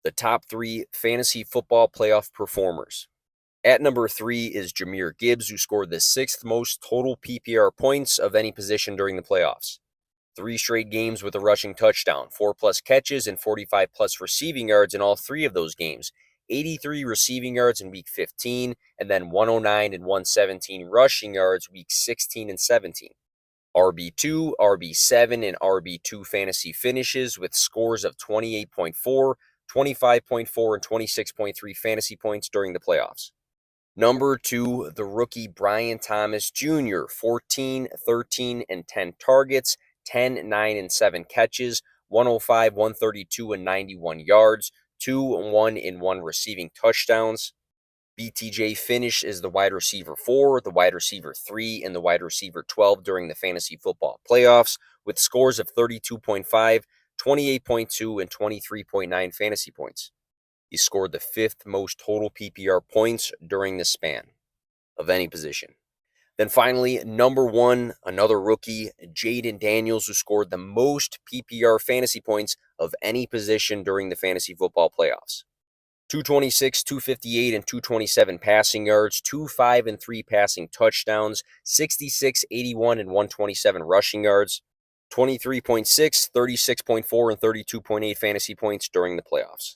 the top 3 fantasy football playoff performers. At number 3 is Jahmyr Gibbs, who scored the sixth most total PPR points of any position during the playoffs. 3 straight games with a rushing touchdown, 4+ catches, and 45+ receiving yards in all 3 of those games. 83 receiving yards in week 15, and then 109 and 117 rushing yards week 16 and 17. RB2, RB7, and RB2 fantasy finishes with scores of 28.4, 25.4, and 26.3 fantasy points during the playoffs. Number 2, the rookie Brian Thomas Jr., 14, 13, and 10 targets, 10, 9, and 7 catches, 105, 132, and 91 yards, 2, 1, and 1 receiving touchdowns. BTJ finished as the wide receiver 4, the wide receiver 3, and the wide receiver 12 during the fantasy football playoffs with scores of 32.5, 28.2, and 23.9 fantasy points. He scored the 5th most total PPR points during the span of any position. Then finally, number 1, another rookie, Jaden Daniels, who scored the most PPR fantasy points of any position during the fantasy football playoffs. 226, 258, and 227 passing yards, 2, 5, and 3 passing touchdowns, 66, 81, and 127 rushing yards, 23.6, 36.4, and 32.8 fantasy points during the playoffs.